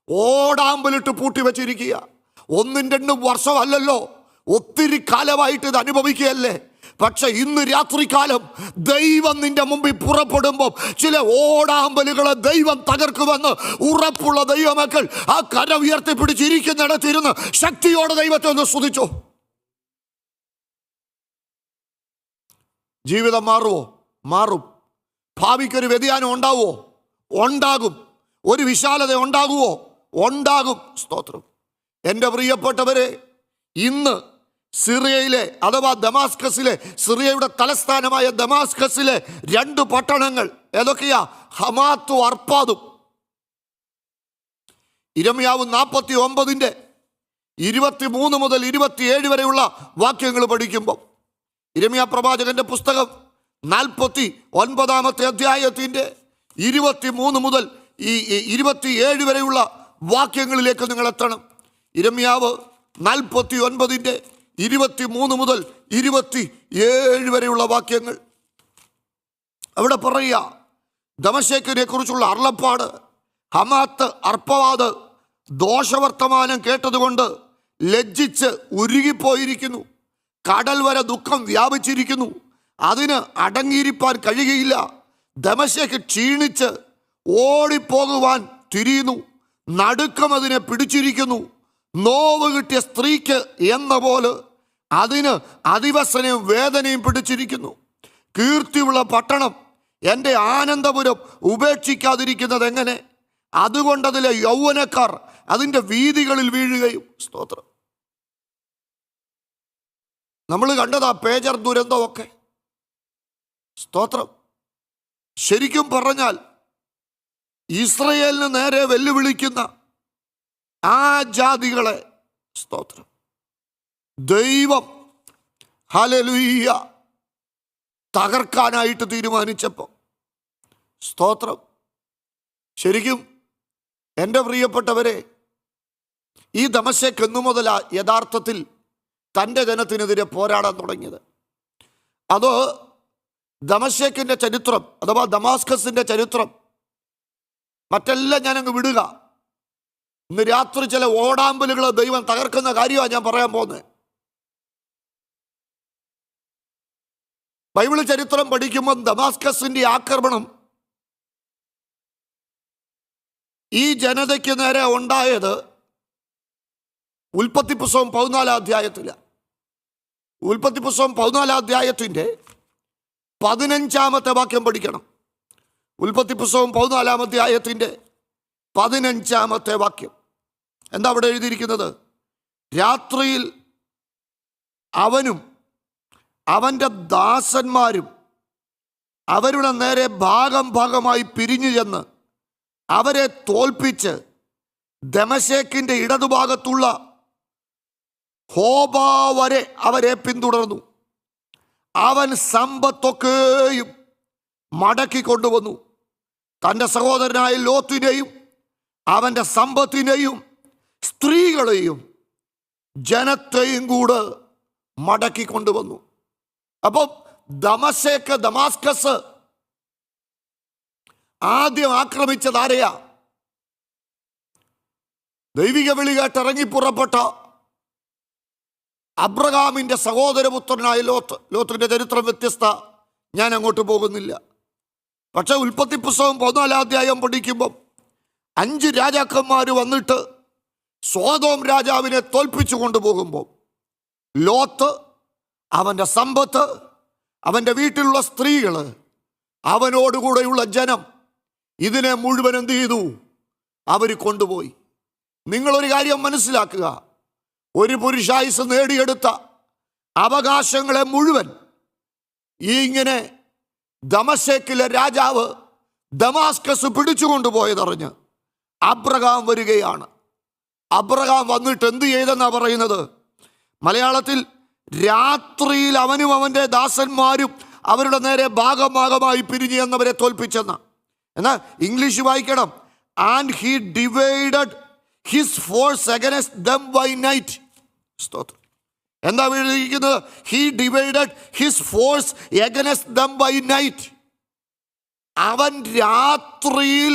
ഓടാമ്പലിട്ട് പൂട്ടി വെച്ചിരിക്കുക. 1-2 വർഷമല്ലല്ലോ, ഒത്തിരി കാലമായിട്ട് ഇത് അനുഭവിക്കുകയല്ലേ. പക്ഷെ ഇന്ന് രാത്രികാലം ദൈവം നിന്റെ മുമ്പിൽ പുറപ്പെടുമ്പോൾ ചില ഓടാമ്പലുകളെ ദൈവം തകർക്കുമെന്ന് ഉറപ്പുള്ള ദൈവമക്കൾ ആ കര ഉയർത്തിപ്പിടിച്ചിരിക്കുന്നിടത്തിരുന്ന് ശക്തിയോടെ ദൈവത്തെ ഒന്ന് സ്തുതിച്ചോ. ജീവിതം മാറുമോ? മാറും. ഭാവിക്കൊരു വ്യതിയാനം ഉണ്ടാവുമോ? ഉണ്ടാകും. ഒരു വിശാലത ഉണ്ടാകുമോ? ഉണ്ടാകും. സ്തോത്രം. എൻ്റെ പ്രിയപ്പെട്ടവരെ, ഇന്ന് സിറിയയിലെ അഥവാ ദമാസ്കസിലെ, സിറിയയുടെ തലസ്ഥാനമായ ദമാസ്കസിലെ 2 പട്ടണങ്ങൾ ഏതൊക്കെയാ? ഹമാത്തും അർപ്പാദും. യിരെമ്യാവ് 49-ന്റെ 23 മുതൽ 27 വരെയുള്ള വാക്യങ്ങൾ പഠിക്കുമ്പോൾ, യിരെമ്യാ പ്രവാചകന്റെ പുസ്തകം 49-ാമത്തെ അധ്യായത്തിൻ്റെ 23 മുതൽ 27 വരെയുള്ള വാക്യങ്ങളിലേക്ക് നിങ്ങൾ എത്തണം. യിരെമ്യാവ് 49-ന്റെ 23 മുതൽ 27 വരെയുള്ള വാക്യങ്ങൾ. അവിടെ പറയുക, ദമശ്കേക്കിനെ കുറിച്ചുള്ള അരുളപ്പാട്. ഹമാത്ത് അർപ്പവാദ് ദോഷവർത്തമാനം കേട്ടതുകൊണ്ട് ലജ്ജിച്ച് ഉരുകിപ്പോയിരിക്കുന്നു. കടൽ വരെ ദുഃഖം വ്യാപിച്ചിരിക്കുന്നു. അതിന് അടങ്ങിയിരിപ്പാൻ കഴിയുകയില്ല. ദമശ്കേക്ക് ക്ഷീണിച്ച് ഓടിപ്പോകുവാൻ തിരിയുന്നു. നടുക്കം അതിനെ പിടിച്ചിരിക്കുന്നു. നോവ് കിട്ടിയ സ്ത്രീക്ക് എന്ന പോലെ അതിന് അതിവസനയും വേദനയും പിടിച്ചിരിക്കുന്നു. കീർത്തിയുള്ള പട്ടണം, എൻ്റെ ആനന്ദപുരം ഉപേക്ഷിക്കാതിരിക്കുന്നത് എങ്ങനെ? അതുകൊണ്ടതിലെ യൗവനക്കാർ അതിൻ്റെ വീതികളിൽ വീഴുകയും. സ്തോത്രം. നമ്മൾ കണ്ടതാ പേജർ ദുരന്തമൊക്കെ. സ്തോത്രം. ശരിക്കും പറഞ്ഞാൽ ഇസ്രയേലിന് നേരെ വെല്ലുവിളിക്കുന്ന ആ ജാതികളെ, സ്തോത്രം, ദൈവം ഹല്ലേലൂയ തകർക്കാനായിട്ട് തീരുമാനിച്ചപ്പോൾ, സ്തോത്രം, ശരിക്കും എൻ്റെ പ്രിയപ്പെട്ടവരെ, ഈ ദമശ്കേക്ക് എന്നു മുതലാ യഥാർത്ഥത്തിൽ തൻ്റെ ജനത്തിനെതിരെ പോരാടാൻ തുടങ്ങിയത്. അത് ദമശ്കേക്കിൻ്റെ ചരിത്രം അഥവാ ദമാസ്കസിൻ്റെ ചരിത്രം മറ്റെല്ലാം ഞാനങ്ങ് വിടുക. ഇന്ന് രാത്രി ചില ഓടാമ്പലുകളെ ദൈവം തകർക്കുന്ന കാര്യമാണ് ഞാൻ പറയാൻ പോകുന്നത്. ബൈബിൾ ചരിത്രം പഠിക്കുമ്പോൾ ദമാസ്കസിൻ്റെ ആക്രമണം ഈ ജനതയ്ക്ക് നേരെ ഉണ്ടായത് ഉൽപ്പത്തി പുസ്തകം 14-ാം അധ്യായത്തിലാണ്. ഉൽപ്പത്തി പുസ്തകം 14-ാം അധ്യായത്തിൻ്റെ 15-ാമത്തെ വാക്യം പഠിക്കണം. ഉൽപ്പത്തി പുസ്തകം 14-ാം അധ്യായത്തിൻ്റെ 15-ാമത്തെ വാക്യം. എന്താ അവിടെ എഴുതിയിരിക്കുന്നത്? രാത്രിയിൽ അവനും അവൻ്റെ ദാസന്മാരും അവരുടെ നേരെ ഭാഗം ഭാഗമായി പിരിഞ്ഞു ചെന്ന് അവരെ തോൽപ്പിച്ച് ദമശ്കേക്കിൻ്റെ ഇടതുഭാഗത്തുള്ള ഹോബ വരെ അവരെ പിന്തുടർന്നു. അവൻ സമ്പത്തൊക്കെയും മടക്കി കൊണ്ടുവന്നു. തൻ്റെ സഹോദരനായ ലോത്തിനെയും അവൻ്റെ സമ്പത്തിനെയും സ്ത്രീകളെയും ജനത്തെയും കൂടെ മടക്കി കൊണ്ടുവന്നു. അപ്പം ദമാസ്കസ് ആദ്യം ആക്രമിച്ചത് ആരെയാ? ദൈവിക വിളി കേട്ട് ഇറങ്ങി പുറപ്പെട്ട അബ്രഹാമിൻ്റെ സഹോദരപുത്രനായ ലോത്തിന്റെ ചരിത്രം വ്യത്യസ്ത, ഞാൻ അങ്ങോട്ട് പോകുന്നില്ല. പക്ഷെ ഉൽപ്പത്തി പുസ്തകം 14-ാം അധ്യായം പഠിക്കുമ്പം 5 രാജാക്കന്മാർ വന്നിട്ട് സോദോം രാജാവിനെ തോൽപ്പിച്ചു കൊണ്ടുപോകുമ്പോൾ ലോത്ത്, അവൻ്റെ സമ്പത്ത്, അവൻ്റെ വീട്ടിലുള്ള സ്ത്രീകൾ, അവനോടുകൂടെയുള്ള ജനം, ഇതിനെ മുഴുവൻ എന്ത് ചെയ്തു? അവർ കൊണ്ടുപോയി. നിങ്ങളൊരു കാര്യം മനസ്സിലാക്കുക, ഒരു പുരുഷായുസ് നേടിയെടുത്ത അവകാശങ്ങളെ മുഴുവൻ ഇങ്ങനെ ദമശ്കേക്കിലെ രാജാവ് ദമാസ്കസ് പിടിച്ചുകൊണ്ടുപോയതറിഞ്ഞ് അബ്രഹാം വരികയാണ്. അബ്രഹാം വന്നിട്ട് എന്ത് ചെയ്തെന്നാ പറയുന്നത്? മലയാളത്തിൽ രാത്രിയിൽ അവനും അവൻ്റെ ദാസന്മാരും അവരുടെ നേരെ ഭാഗമായി പിരിഞ്ഞു എന്നവരെ തോൽപ്പിച്ചെന്ന. എന്നാൽ ഇംഗ്ലീഷ് വായിക്കണം, and he divided his force against them by night. സ്തോത്രം. എന്താ എഴുതിയിരിക്കുന്നത്? He divided his force against them by night. അവൻ രാത്രിയിൽ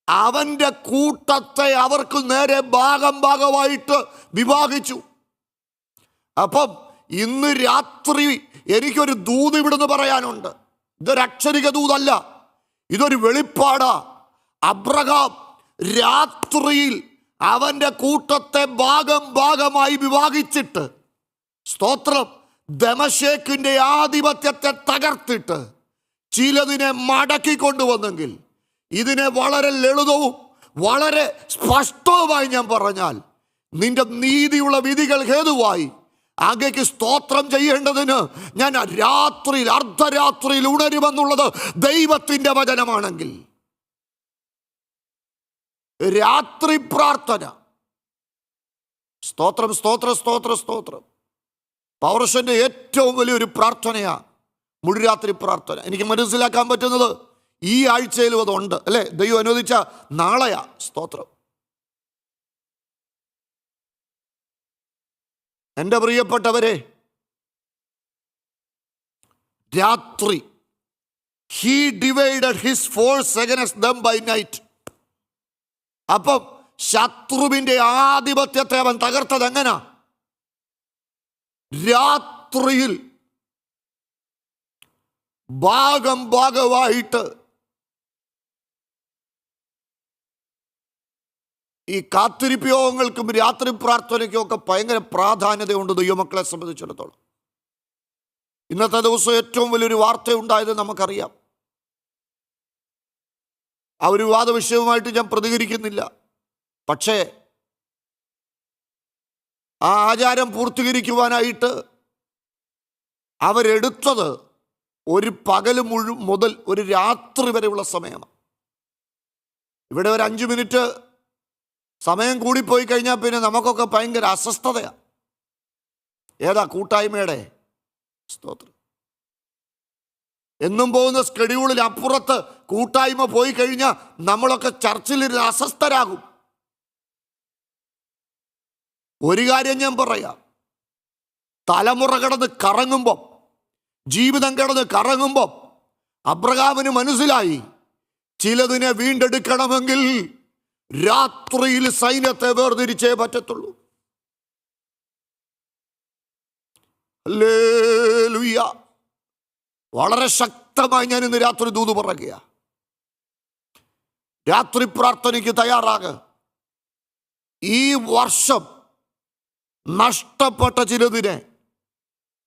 അവൻ്റെ കൂട്ടത്തെ അവർക്ക് നേരെ ഭാഗമായിട്ട് വിഭാഗിച്ചു. അപ്പം ഇന്ന് രാത്രി എനിക്കൊരു ദൂത് ഇവിടുന്ന് പറയാനുണ്ട്. ഇതൊരു അക്ഷരിക ദൂതല്ല, ഇതൊരു വെളിപ്പാടാ. അബ്രഹാം രാത്രിയിൽ അവൻ്റെ കൂട്ടത്തെ ഭാഗമായി വിഭാഗിച്ചിട്ട്, സ്തോത്രം, ദമശ്കേക്കിൻ്റെ ആധിപത്യത്തെ തകർത്തിട്ട് ചിലതിനെ മടക്കിക്കൊണ്ടുവന്നെങ്കിൽ, ഇതിനെ വളരെ ലളിതവും വളരെ സ്പഷ്ടവുമായി ഞാൻ പറഞ്ഞാൽ, നിന്റെ നീതിയുള്ള വിധികൾ ഹേതുവായി അങ്ങേക്ക് സ്തോത്രം ചെയ്യേണ്ടതിന് ഞാൻ രാത്രിയിൽ അർദ്ധരാത്രിയിൽ ഉണരുമെന്നുള്ളത് ദൈവത്തിൻ്റെ വചനമാണെങ്കിൽ, രാത്രി പ്രാർത്ഥന, സ്തോത്രം സ്തോത്രം സ്തോത്രം സ്തോത്രം, പൗരുഷന്റെ ഏറ്റവും വലിയൊരു പ്രാർത്ഥനയാ മുഴുരാത്രി പ്രാർത്ഥന. എനിക്ക് മനസ്സിലാക്കാൻ പറ്റുന്നത് ഈ ആഴ്ചയിലും അതുണ്ട്, അല്ലേ? ദൈവം അനുവദിച്ച നാളെയാ. സ്തോത്രം. എൻ്റെ പ്രിയപ്പെട്ടവരെ, രാത്രി he divided his force against them by night. അപ്പം ശത്രുവിൻ്റെ ആധിപത്യത്തെ അവൻ തകർത്തത് എങ്ങനാ? രാത്രിയിൽ ഭാഗമായിട്ട്. ഈ കാത്തിരിപ്പ് യോഗങ്ങൾക്കും രാത്രി പ്രാർത്ഥനയ്ക്കും ഒക്കെ ഭയങ്കര പ്രാധാന്യതയുണ്ട് ദൈവമക്കളെ സംബന്ധിച്ചിടത്തോളം. ഇന്നത്തെ ദിവസം ഏറ്റവും വലിയൊരു വാർത്തയുണ്ടായത് നമുക്കറിയാം. ആ ഒരു വിവാദ വിഷയവുമായിട്ട് ഞാൻ പ്രതികരിക്കുന്നില്ല. പക്ഷേ ആ ആചാരം പൂർത്തീകരിക്കുവാനായിട്ട് അവരെടുത്തത് ഒരു പകൽ മുതൽ ഒരു രാത്രി വരെയുള്ള സമയമാണ്. ഇവിടെ ഒരു 5 മിനിറ്റ് സമയം കൂടിപ്പോയി കഴിഞ്ഞാൽ പിന്നെ നമുക്കൊക്കെ ഭയങ്കര അസ്വസ്ഥതയാണ്. ഏതാ? കൂട്ടായ്മയുടെ. സ്തോത്രം. എന്നും പോകുന്ന സ്കെഡ്യൂളിൽ അപ്പുറത്ത് കൂട്ടായ്മ പോയി കഴിഞ്ഞാൽ നമ്മളൊക്കെ ചർച്ചിലിരുന്ന് അസ്വസ്ഥരാകും. ഒരു കാര്യം ഞാൻ പറയാം, തലമുറ കിടന്ന് കറങ്ങുമ്പം, ജീവിതം കിടന്ന് കറങ്ങുമ്പം അബ്രഹാമിന് മനസ്സിലായി, ചിലതിനെ വീണ്ടെടുക്കണമെങ്കിൽ രാത്രിയിൽ സൈന്യത്തെ വേർതിരിച്ചേ പറ്റത്തുള്ളൂ. ഹല്ലേലൂയ. വളരെ ശക്തമായി ഞാൻ ഇന്ന് രാത്രി ദൂത് പറയുക, രാത്രി പ്രാർത്ഥനയ്ക്ക് തയ്യാറാകുക. ഈ വർഷം നഷ്ടപ്പെട്ട ചിലതിനെ,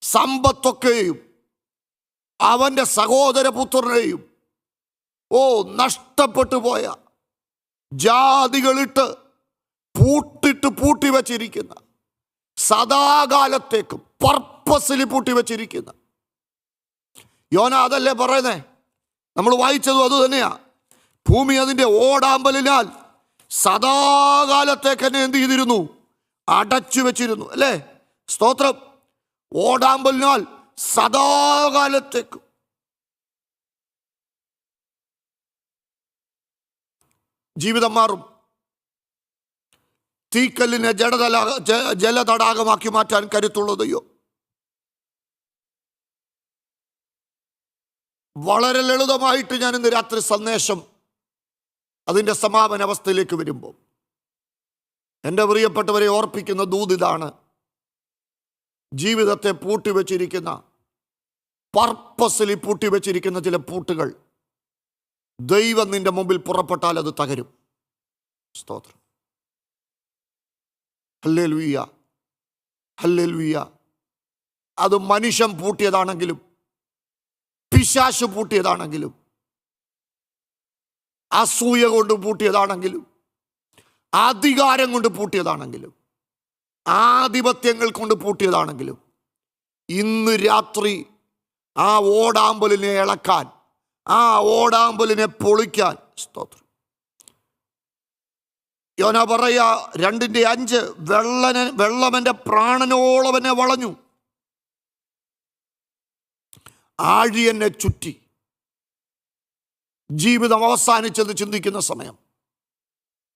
സമ്പത്തൊക്കെയും അവൻ്റെ സഹോദരപുത്രനെയും നഷ്ടപ്പെട്ടു പോയ, ജാതികളിട്ട് പൂട്ടി വച്ചിരിക്കുന്ന, സദാകാലത്തേക്കും പർപ്പസിൽ പൂട്ടി വച്ചിരിക്കുന്ന, യോന അതല്ലേ പറയുന്നേ? നമ്മൾ വായിച്ചതും അത് തന്നെയാ. ഭൂമി അതിൻ്റെ ഓടാമ്പലിനാൽ സദാകാലത്തേക്ക് തന്നെ എന്ത് ചെയ്തിരുന്നു? അടച്ചു വെച്ചിരുന്നു, അല്ലേ? സ്തോത്രം. ഓടാമ്പലിനാൽ സദാകാലത്തേക്കും. ജീവിതം മാറും. തീക്കല്ലിനെ ജലതടാകമാക്കി മാറ്റാൻ കരുത്തുള്ളതയോ? വളരെ ലളിതമായിട്ട് ഞാൻ ഇന്ന് രാത്രി സന്ദേശം അതിൻ്റെ സമാപന അവസ്ഥയിലേക്ക് വരുമ്പോൾ എൻ്റെ പ്രിയപ്പെട്ടവരെ ഓർപ്പിക്കുന്ന ദൂത് ഇതാണ്. ജീവിതത്തെ പൂട്ടിവെച്ചിരിക്കുന്ന, പർപ്പസിൽ പൂട്ടിവെച്ചിരിക്കുന്ന ചില പൂട്ടുകൾ ദൈവം നിന്റെ മുമ്പിൽ പുറപ്പെട്ടാൽ അത് തകരും. സ്തോത്രം. Hallelujah, hallelujah. അത് മനുഷ്യൻ പൂട്ടിയതാണെങ്കിലും, പിശാച് പൂട്ടിയതാണെങ്കിലും, അസൂയ കൊണ്ട് പൂട്ടിയതാണെങ്കിലും, അധികാരം കൊണ്ട് പൂട്ടിയതാണെങ്കിലും, ആധിപത്യങ്ങൾ കൊണ്ട് പൂട്ടിയതാണെങ്കിലും ഇന്ന് രാത്രി ആ ഓടാമ്പലിനെ ഇളക്കാൻ, ആ ഓടാമ്പലിനെ പൊളിക്കാൻ സ്തോത്രം. യോന പറയാ 2:5, വെള്ളമെൻ്റെ പ്രാണനോളവനെ വളഞ്ഞു, ആഴി എന്നെ ചുറ്റി. ജീവിതം അവസാനിച്ചെന്ന് ചിന്തിക്കുന്ന സമയം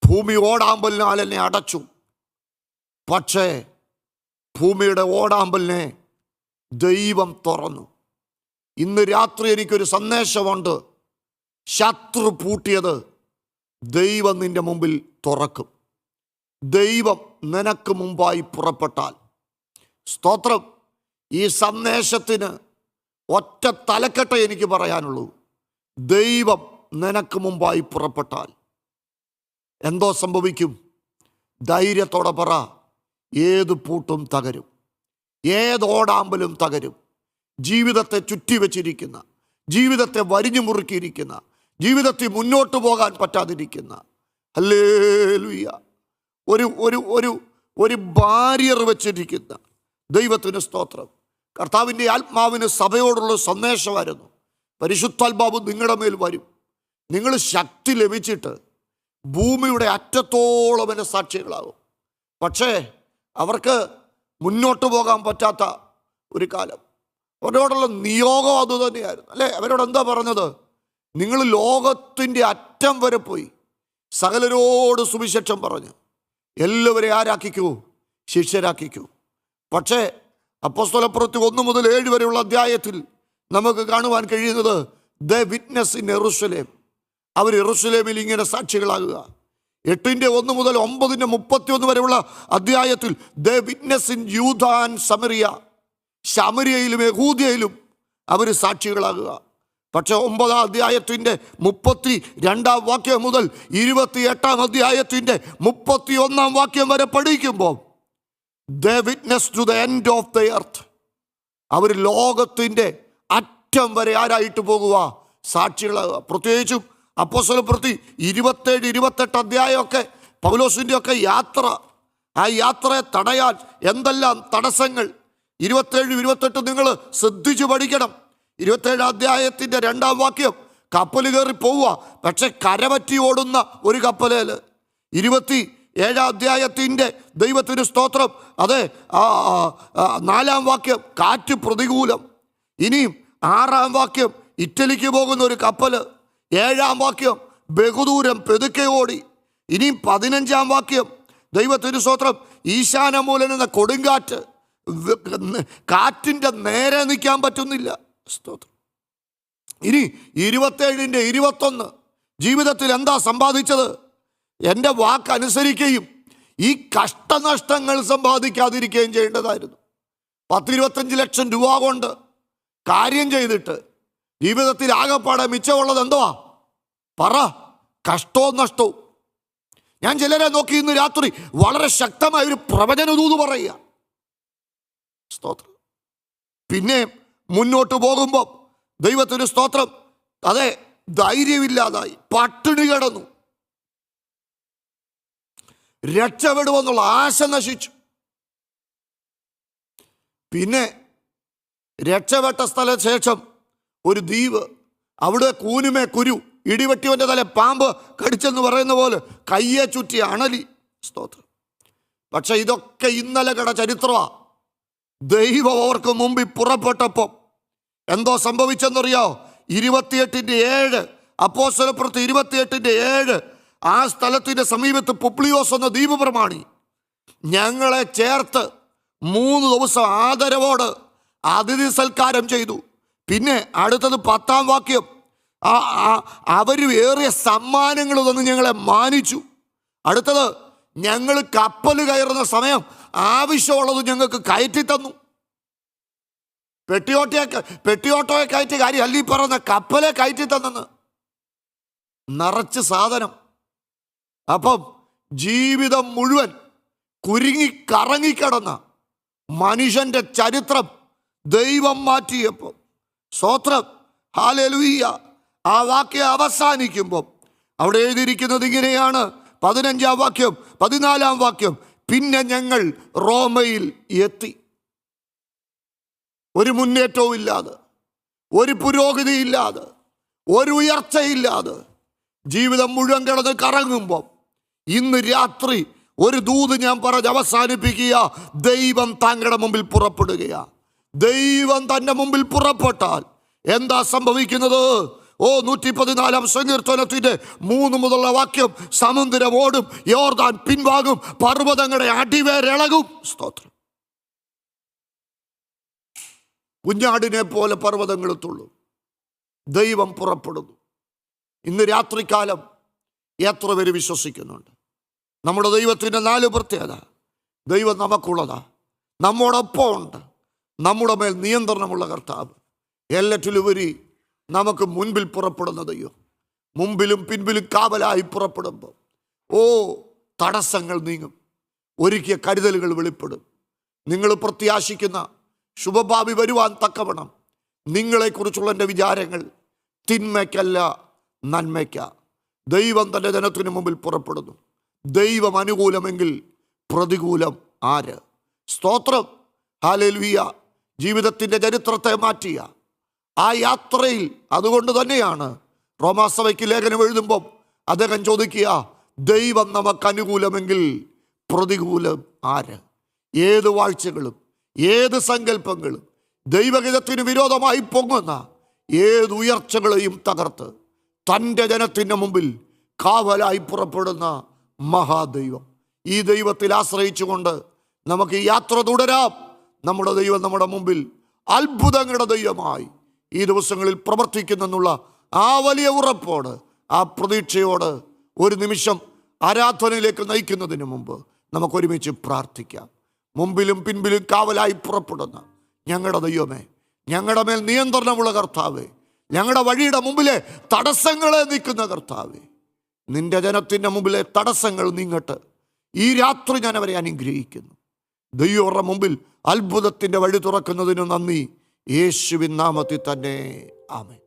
ഭൂമി ഓടാമ്പലിനാൽ എന്നെ അടച്ചു. പക്ഷേ ഭൂമിയുടെ ഓടാമ്പലിനെ ദൈവം തുറന്നു. ഇന്ന് രാത്രി എനിക്കൊരു സന്ദേശമുണ്ട്. ശത്രു പൂട്ടിയത് ദൈവം നിന്റെ മുമ്പിൽ തുറക്കും. ദൈവം നിനക്ക് മുമ്പായി പുറപ്പെട്ടാൽ സ്തോത്രം. ഈ സന്ദേശത്തിന് ഒറ്റ തലക്കെട്ടേ എനിക്ക് പറയാനുള്ളൂ. ദൈവം നിനക്ക് മുമ്പായി പുറപ്പെട്ടാൽ എന്തോ സംഭവിക്കും? ധൈര്യത്തോടെ പറ, ഏത് പൂട്ടും തകരും, ഏതോടാമ്പലും തകരും. ജീവിതത്തെ ചുറ്റിവെച്ചിരിക്കുന്ന, ജീവിതത്തെ വരിഞ്ഞു മുറുക്കിയിരിക്കുന്ന, ജീവിതത്തിൽ മുന്നോട്ട് പോകാൻ പറ്റാതിരിക്കുന്ന, ഹല്ലേലൂയ, ഒരു ഒരു ഒരു ഒരു ബാരിയർ വെച്ചിരിക്കുന്ന ദൈവത്തിന് സ്തോത്രം. കർത്താവിൻ്റെ ആത്മാവിന് സഭയോടുള്ള സന്ദേശമായിരുന്നു, പരിശുദ്ധാത്മാവ് നിങ്ങളുടെ മേൽ വരും. നിങ്ങൾ ശക്തി ലഭിച്ചിട്ട് ഭൂമിയുടെ അറ്റത്തോളം എൻ്റെ സാക്ഷികളാകും. പക്ഷേ അവർക്ക് മുന്നോട്ട് പോകാൻ പറ്റാത്ത ഒരു കാലം. അവരോടുള്ള നിയോഗം അതുതന്നെയായിരുന്നു, അല്ലേ? അവരോട് എന്താ പറഞ്ഞത്? നിങ്ങൾ ലോകത്തിൻ്റെ അറ്റം വരെ പോയി സകലരോട് സുവിശേഷം പറഞ്ഞു എല്ലാവരെയും ആരാക്കിക്കൂ? ശിഷ്യരാക്കിക്കൂ. പക്ഷേ അപ്പോസ്തലപ്രവൃത്തി 1 മുതൽ 7 വരെയുള്ള അധ്യായത്തിൽ നമുക്ക് കാണുവാൻ കഴിയുന്നത് ദ വിറ്റ്നസ് ഇൻ യെരൂശലേം. അവർ യെരൂശലേമിൽ ഇങ്ങനെ സാക്ഷികളാകുക. 8:1 മുതൽ 9:31 വരെയുള്ള അധ്യായത്തിൽ the witness in Judea and Samaria. ശമരിയയിലും യഹൂദ്യയിലും അവർ സാക്ഷികളാകുക. പക്ഷെ 9-ാം അധ്യായത്തിൻ്റെ 32-ാം വാക്യം മുതൽ 28-ാം അധ്യായത്തിൻ്റെ 31-ാം വാക്യം വരെ പഠിക്കുമ്പോൾ the witness to the end of the earth. അവർ ലോകത്തിൻ്റെ അറ്റം വരെ ആരായിട്ട് പോകുക? സാക്ഷികളാകുക. പ്രത്യേകിച്ചും അപ്പോസ്തലപ്രവൃത്തി 27-28 അധ്യായമൊക്കെ പൗലോസിൻ്റെ ഒക്കെ യാത്ര, ആ യാത്രയെ തടയാൻ എന്തെല്ലാം തടസ്സങ്ങൾ. 27-28 നിങ്ങൾ ശ്രദ്ധിച്ചു പഠിക്കണം. 27 അധ്യായത്തിൻ്റെ 2-ാം വാക്യം, കപ്പൽ കയറി പോവുക, പക്ഷെ കരപറ്റി ഓടുന്ന ഒരു കപ്പലേൽ. 27-ാം അധ്യായത്തിൻ്റെ ദൈവത്തിന് സ്തോത്രം, അതെ, 4-ാം വാക്യം കാറ്റ് പ്രതികൂലം. ഇനിയും 6-ാം വാക്യം ഇറ്റലിക്ക് പോകുന്ന ഒരു കപ്പൽ. 7-ാം വാക്യം ബഹുദൂരം പെതുക്കെ ഓടി. ഇനിയും 15-ാം വാക്യം ദൈവത്തിന് സ്തോത്രം, ഈശാനമൂലൻ എന്ന കൊടുങ്കാറ്റ്, കാറ്റിൻ്റെ നേരെ നിൽക്കാൻ പറ്റുന്നില്ല. സ്തോത്രം. ഇനി 27-ന്റെ 21 ജീവിതത്തിൽ എന്താ സമ്പാദിച്ചത്? എൻ്റെ വാക്കനുസരിക്കുകയും ഈ കഷ്ടനഷ്ടങ്ങൾ സമ്പാദിക്കാതിരിക്കുകയും ചെയ്യേണ്ടതായിരുന്നു. 10-25 ലക്ഷം രൂപ കൊണ്ട് കാര്യം ചെയ്തിട്ട് ജീവിതത്തിൽ ആകെപ്പാടെ മിച്ചമുള്ളത് എന്തുവാ? പറ. കഷ്ടവും നഷ്ടവും. ഞാൻ ചിലരെ നോക്കി ഇന്ന് രാത്രി വളരെ ശക്തമായ ഒരു പ്രവചനദൂത് പറയുക. സ്തോത്രം. പിന്നെ മുന്നോട്ട് പോകുമ്പോൾ ദൈവത്തിന് സ്തോത്രം, അതെ, ധൈര്യമില്ലാതായി, പട്ടിണി കിടന്നു, രക്ഷപ്പെടുമെന്നുള്ള ആശ നശിച്ചു. പിന്നെ രക്ഷപ്പെട്ട സ്ഥലശേഷം ഒരു ദ്വീപ്, അവിടെ കൂനുമേ കുരു, ഇടിവെട്ടിവൻ്റെ തല പാമ്പ് കടിച്ചെന്ന് പറയുന്ന പോലെ കയ്യെ ചുറ്റി അണലി. സ്തോത്രം. പക്ഷെ ഇതൊക്കെ ഇന്നലെ കട ചരിത്രമാണ്. ദൈവം അവർക്ക് മുമ്പിൽ പുറപ്പെട്ടപ്പോൾ എന്തോ സംഭവിച്ചെന്നറിയോ? 28:7 അപ്പോസ്തലപ്രവൃത്തി 28:7 ആ സ്ഥലത്തിൻ്റെ സമീപത്ത് പുബ്ലിയോസ് എന്ന ദ്വീപ് പ്രമാണി ഞങ്ങളെ ചേർത്ത് 3 ദിവസം ആദരവോട് അതിഥി സൽക്കാരം ചെയ്തു. പിന്നെ അടുത്തത് 10-ാം വാക്യം, അവർ ഏറിയ സമ്മാനങ്ങൾ തന്ന് ഞങ്ങളെ മാനിച്ചു. അടുത്തത്, ഞങ്ങൾ കപ്പൽ കയറുന്ന സമയം ആവശ്യമുള്ളത് ഞങ്ങൾക്ക് കയറ്റി തന്നു. പെട്ടിയോട്ടോയെ കയറ്റി കാര്യം അല്ലീ പറഞ്ഞ കപ്പലെ കയറ്റി തന്നെന്ന്, നിറച്ച് സാധനം. അപ്പം ജീവിതം മുഴുവൻ കുരുങ്ങി കറങ്ങിക്കിടന്ന മനുഷ്യൻ്റെ ചരിത്രം ദൈവം മാറ്റിയപ്പോൾ സ്തോത്രം, ഹല്ലേലൂയ. ആ വാക്യം അവസാനിക്കുമ്പോൾ അവിടെ എഴുതിയിരിക്കുന്നത് ഇങ്ങനെയാണ്. 15-ാം വാക്യം, 14-ാം വാക്യം, പിന്നെ ഞങ്ങൾ റോമയിൽ എത്തി. ഒരു മുന്നേറ്റവും ഇല്ലാതെ, ഒരു പുരോഗതിയില്ലാതെ, ഒരു ഉയർച്ചയില്ലാതെ ജീവിതം മുഴുവൻ കിടന്ന് കറങ്ങുമ്പം ഇന്ന് രാത്രി ഒരു ദൂത് ഞാൻ പറഞ്ഞ് അവസാനിപ്പിക്കുക. ദൈവം താങ്കളുടെ മുമ്പിൽ പുറപ്പെടുകയാ. ദൈവം തൻ്റെ മുമ്പിൽ പുറപ്പെട്ടാൽ എന്താ സംഭവിക്കുന്നത്? 114 സങ്കീർത്തനത്തിന്റെ 3 മുതലുള്ള വാക്യം, സമുദ്രം ഓടും, യോർദാൻ പിൻവാങ്ങും, പർവ്വതങ്ങളുടെ അടിവേരിളകും. സ്തോത്രം. കുഞ്ഞാടിനെ പോലെ പർവ്വതങ്ങൾ തുള്ളും. ദൈവം പുറപ്പെടുന്നു. ഇന്ന് രാത്രികാലം എത്ര പേര് വിശ്വസിക്കുന്നുണ്ട്? നമ്മുടെ ദൈവത്തിൻ്റെ 4 പ്രത്യേകത. ദൈവം നമുക്കുള്ളതാ, നമ്മോടൊപ്പം ഉണ്ട്, നമ്മുടെ മേൽ നിയന്ത്രണമുള്ള കർത്താവ്, എല്ലാറ്റിലുപരി നമുക്ക് മുൻപിൽ പുറപ്പെടുന്ന ദൈവം. മുമ്പിലും പിൻപിലും കാവലായി പുറപ്പെടുമ്പോൾ തടസ്സങ്ങൾ നീങ്ങും, ഒരുക്കിയ കരുതലുകൾ വെളിപ്പെടും. നിങ്ങൾ പ്രത്യാശിക്കുന്ന ശുഭഭാവി വരുവാൻ തക്കവണ്ണം നിങ്ങളെക്കുറിച്ചുള്ള എൻ്റെ വിചാരങ്ങൾ തിന്മയ്ക്കല്ല, നന്മയ്ക്ക. ദൈവം തൻ്റെ ജനത്തിന് മുമ്പിൽ പുറപ്പെടുന്നു. ദൈവം അനുകൂലമെങ്കിൽ പ്രതികൂലം ആര്? സ്തോത്രം. ഹല്ലേലൂയ. ജീവിതത്തിൻ്റെ ചരിത്രത്തെ മാറ്റിയ ആ യാത്രയിൽ, അതുകൊണ്ട് തന്നെയാണ് റോമാസഭയ്ക്ക് ലേഖനം എഴുതുമ്പം അദ്ദേഹം ചോദിക്കുക, ദൈവം നമുക്ക് അനുകൂലമെങ്കിൽ പ്രതികൂലം ആര്? ഏത് വാഴ്ചകളും ഏത് സങ്കല്പങ്ങളും ദൈവഹിതത്തിന് വിരോധമായി പൊങ്ങുന്ന ഏത് ഉയർച്ചകളെയും തകർത്ത് തൻ്റെ ജനത്തിൻ്റെ മുമ്പിൽ കാവലായി പുറപ്പെടുന്ന മഹാദൈവം. ഈ ദൈവത്തിൽ ആശ്രയിച്ചുകൊണ്ട് നമുക്ക് ഈ യാത്ര തുടരാം. നമ്മുടെ ദൈവം നമ്മുടെ മുമ്പിൽ അത്ഭുതങ്ങളുടെ ദൈവമായി ഈ ദിവസങ്ങളിൽ പ്രവർത്തിക്കുന്നെന്നുള്ള ആ വലിയ ഉറപ്പോട്, ആ പ്രതീക്ഷയോട് ഒരു നിമിഷം ആരാധനയിലേക്ക് നയിക്കുന്നതിന് മുമ്പ് നമുക്കൊരുമിച്ച് പ്രാർത്ഥിക്കാം. മുമ്പിലും പിൻപിലും കാവലായി പുറപ്പെടുന്ന ഞങ്ങളുടെ ദൈവമേ, ഞങ്ങളുടെ മേൽ നിയന്ത്രണമുള്ള കർത്താവേ, ഞങ്ങളുടെ വഴിയുടെ മുമ്പിലെ തടസ്സങ്ങളെ നീക്കുന്ന കർത്താവേ, നിന്റെ ജനത്തിൻ്റെ മുമ്പിലെ തടസ്സങ്ങൾ നീങ്ങട്ടെ. ഈ രാത്രി ഞാൻ അവരെ അനുഗ്രഹിക്കുന്നു. ദൈവങ്ങളുടെ മുമ്പിൽ അത്ഭുതത്തിൻ്റെ വഴി തുറക്കുന്നതിന് നന്ദി. യേശുവിൻ നാമത്തിൽ തന്നെ ആമേൻ.